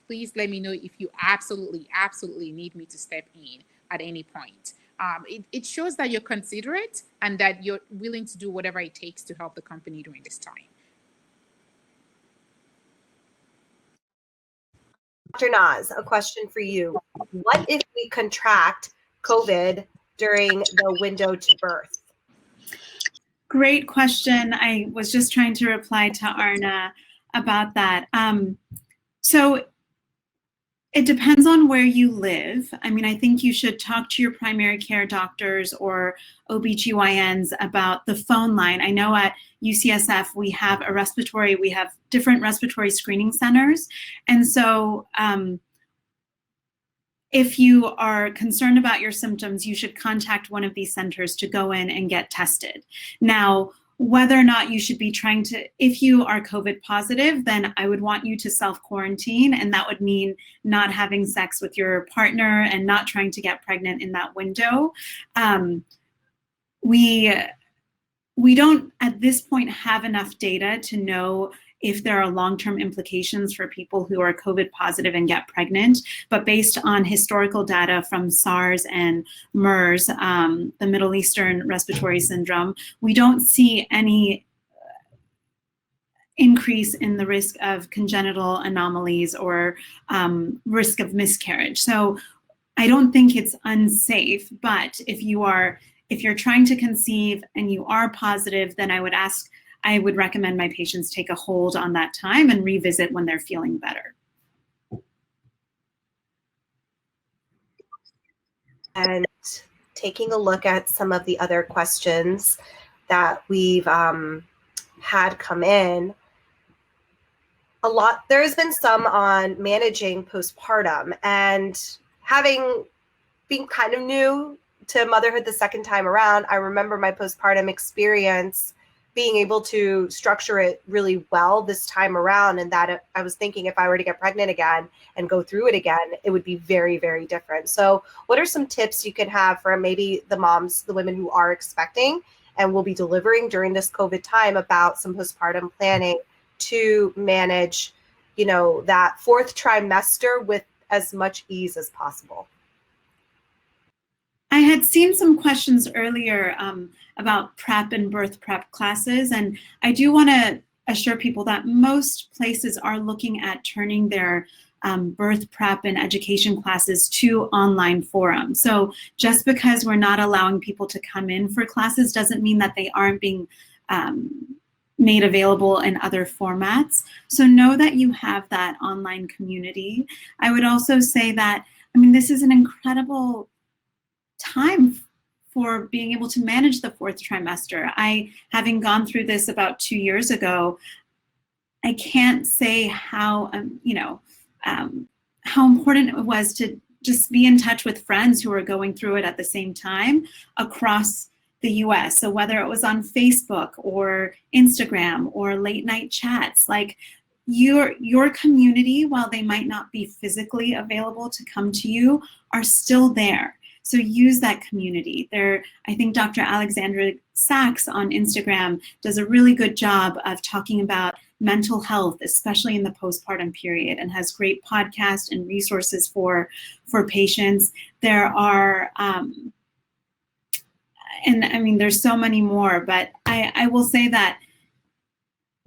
please let me know if you absolutely need me to step in at any point. It shows that you're considerate and that you're willing to do whatever it takes to help the company during this time. Dr. Naz, a question for you. What if we contract COVID during the window to birth? Great question. I was just trying to reply to Arna about that. So it depends on where you live. I mean, I think you should talk to your primary care doctors or OBGYNs about the phone line. I know at UCSF we have different respiratory screening centers. And so if you are concerned about your symptoms, you should contact one of these centers to go in and get tested. Now, whether or not you should be if you are COVID positive, then I would want you to self-quarantine, and that would mean not having sex with your partner and not trying to get pregnant in that window. We don't, at this point, have enough data to know if there are long-term implications for people who are COVID positive and get pregnant. But based on historical data from SARS and MERS, the Middle Eastern Respiratory Syndrome, we don't see any increase in the risk of congenital anomalies or risk of miscarriage. So I don't think it's unsafe, but if you're trying to conceive and you are positive, then I would recommend my patients take a hold on that time and revisit when they're feeling better. And taking a look at some of the other questions that we've had come in, there has been some on managing postpartum, and being kind of new to motherhood the second time around, I remember my postpartum experience being able to structure it really well this time around, and that I was thinking if I were to get pregnant again and go through it again, it would be very, very different. So what are some tips you can have for maybe the moms, the women who are expecting and will be delivering during this COVID time about some postpartum planning to manage, you know, that fourth trimester with as much ease as possible? I had seen some questions earlier about prep and birth prep classes, and I do want to assure people that most places are looking at turning their birth prep and education classes to online forums. So just because we're not allowing people to come in for classes doesn't mean that they aren't being made available in other formats. So know that you have that online community. I would also say that, I mean, this is an incredible time for being able to manage the fourth trimester. Having gone through this about 2 years ago, I can't say how, how important it was to just be in touch with friends who were going through it at the same time across the US. So whether it was on Facebook or Instagram or late night chats, like your community, while they might not be physically available to come to you, are still there. So use that community. I think Dr. Alexandra Sachs on Instagram does a really good job of talking about mental health, especially in the postpartum period, and has great podcasts and resources for patients. There are, and I mean, there's so many more, but I will say that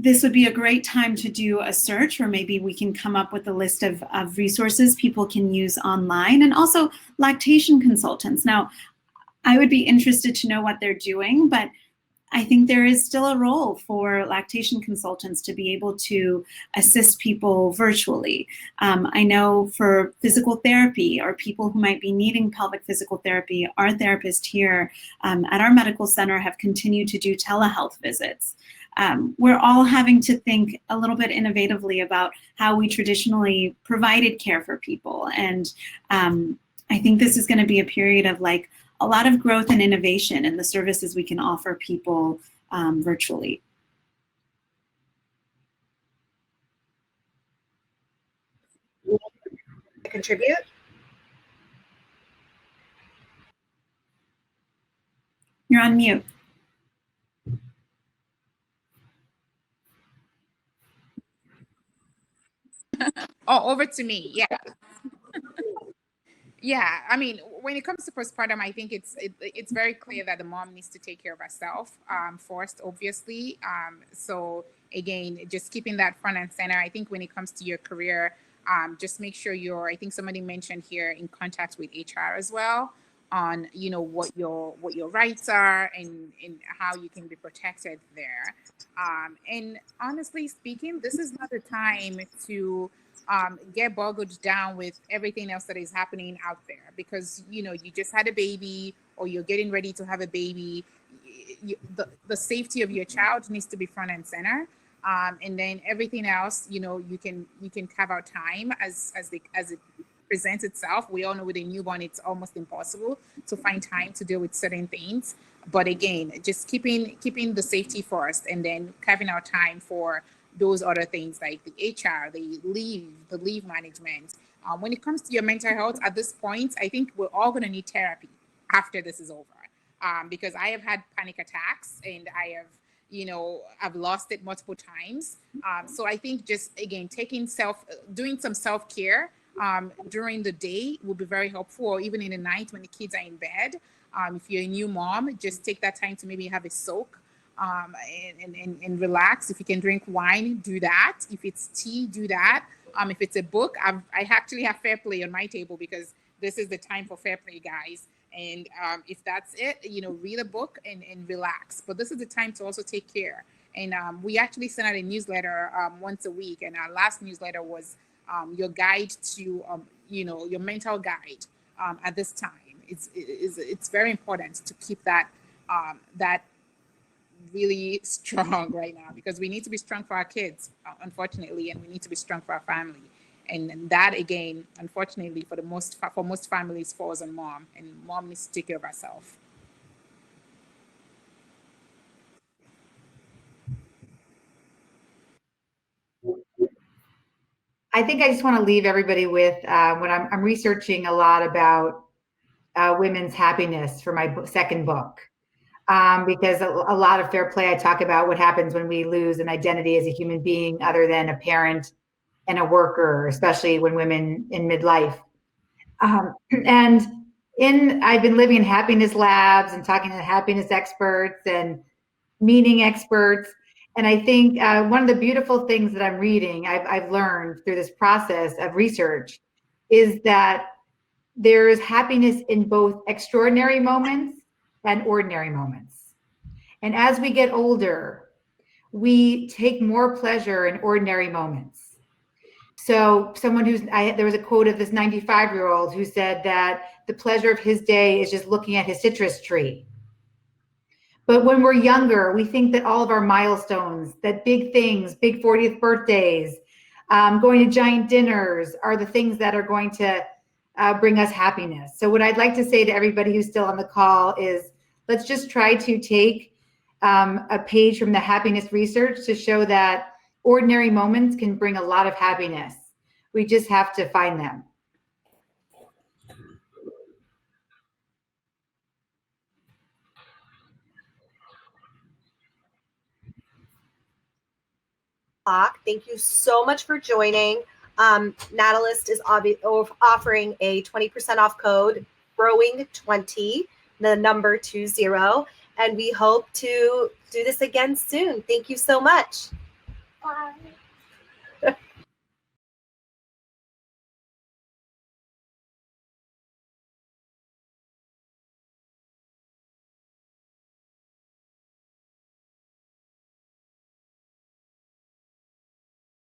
this would be a great time to do a search, or maybe we can come up with a list of resources people can use online, and also lactation consultants. Now, I would be interested to know what they're doing, but I think there is still a role for lactation consultants to be able to assist people virtually. I know for physical therapy, or people who might be needing pelvic physical therapy, our therapists here at our medical center have continued to do telehealth visits. We're all having to think a little bit innovatively about how we traditionally provided care for people. And I think this is going to be a period of like a lot of growth and innovation in the services we can offer people virtually. Contribute? You're on mute. Oh, over to me. Yeah. Yeah, I mean, when it comes to postpartum, I think it's very clear that the mom needs to take care of herself first, obviously. So again, just keeping that front and center. I think when it comes to your career, just make sure I think somebody mentioned here, in contact with HR as well, on what your rights are and how you can be protected there. And honestly speaking, this is not the time to get boggled down with everything else that is happening out there, because you just had a baby, or you're getting ready to have a baby. The safety of your child needs to be front and center, and then everything else, you can carve out time as it presents itself. We all know with a newborn it's almost impossible to find time to deal with certain things, but again, just keeping the safety first, and then carving out time for those other things like the HR, the leave management. When it comes to your mental health at this point, I think we're all going to need therapy after this is over, because I have had panic attacks, and I've lost it multiple times. So I think just, again, doing some self-care during the day will be very helpful, or even in the night when the kids are in bed. If you're a new mom, just take that time to maybe have a soak, and relax. If you can drink wine, do that. If it's tea, do that. If it's a book, I actually have Fair Play on my table, because this is the time for Fair Play, guys. And if that's it, read a book and relax. But this is the time to also take care. And we actually send out a newsletter once a week. And our last newsletter was your guide to, your mental guide at this time. It's very important to keep that really strong right now, because we need to be strong for our kids, unfortunately, and we need to be strong for our family. And that, again, unfortunately, for most families, falls on mom, and mom needs to take care of herself. I think I just want to leave everybody with when I'm researching a lot about women's happiness for my second book. Because a lot of Fair Play, I talk about what happens when we lose an identity as a human being other than a parent and a worker, especially when women in midlife. And I've been living in happiness labs and talking to happiness experts and meaning experts. And I think one of the beautiful things that I'm reading, I've learned through this process of research, is that there is happiness in both extraordinary moments and ordinary moments. And as we get older, we take more pleasure in ordinary moments. So someone there was a quote of this 95-year-old who said that the pleasure of his day is just looking at his citrus tree. But when we're younger, we think that all of our milestones, that big things, big 40th birthdays, going to giant dinners are the things that are going to bring us happiness. So what I'd like to say to everybody who's still on the call is, let's just try to take a page from the happiness research to show that ordinary moments can bring a lot of happiness. We just have to find them. Thank you so much for joining. Natalist is offering a 20% off code, growing20, the number 20, and we hope to do this again soon. Thank you so much. Bye.